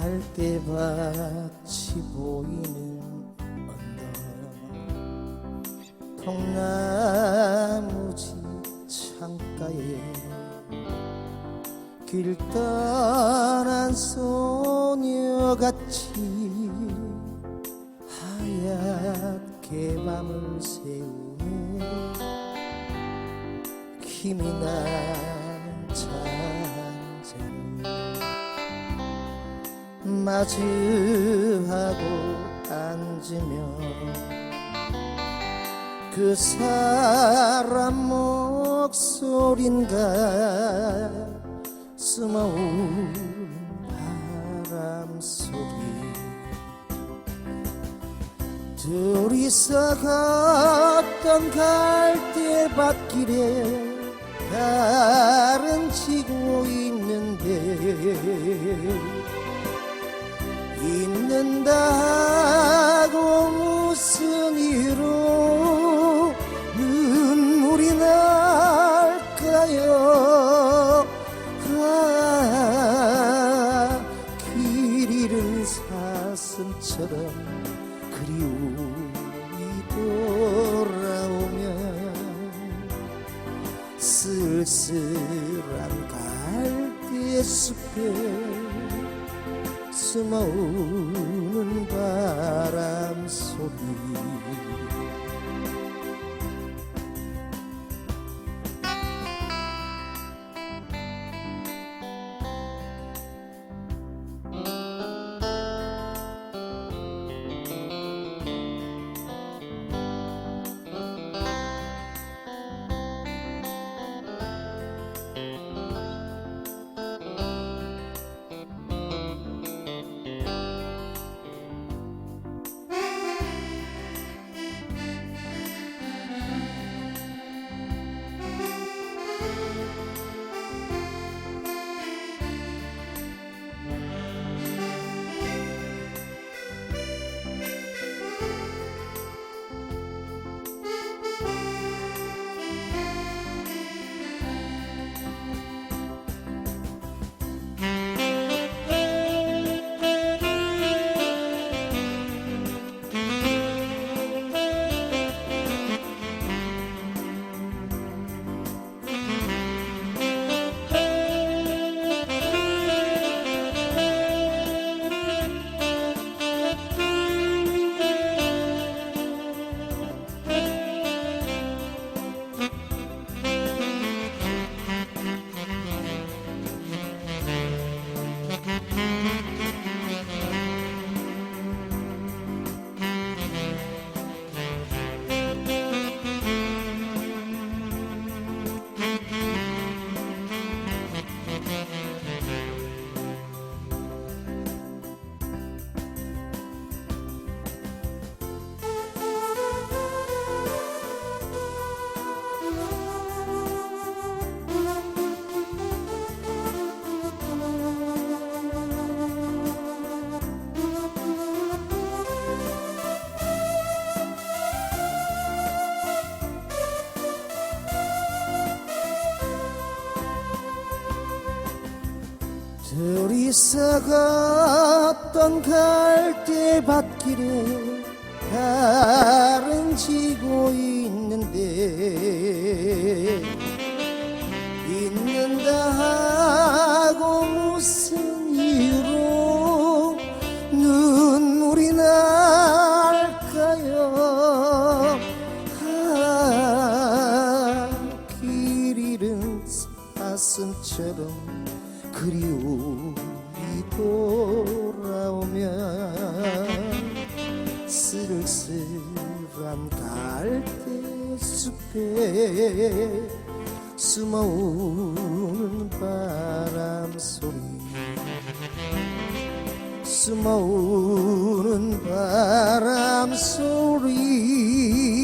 갈대밭이 보이는 언덕 통나무지 창가에 길 떠난 소녀같이 하얗게 밤을 새우네 힘이 나는 잔재를 마주하고 앉으면 그 사람 목소린가 숨어온 바람 소리 둘이서 걷던 갈대밭길에 달은 지고 있는다 하고 무슨 이유로 눈물이 날까요. 길 잃은 사슴처럼 그리움이 돌아오면 쓸쓸한 갈대숲에 숨어오는 바람 소리 둘이서 걷던 갈대밭길에 달은 지고 있는다 하고 무슨 이유로 눈물이 날까요. 길 잃은 사슴처럼 그리움이 돌아오면 쓸쓸한 갈대숲에 숨어오는 바람 소리 숨어오는 바람 소리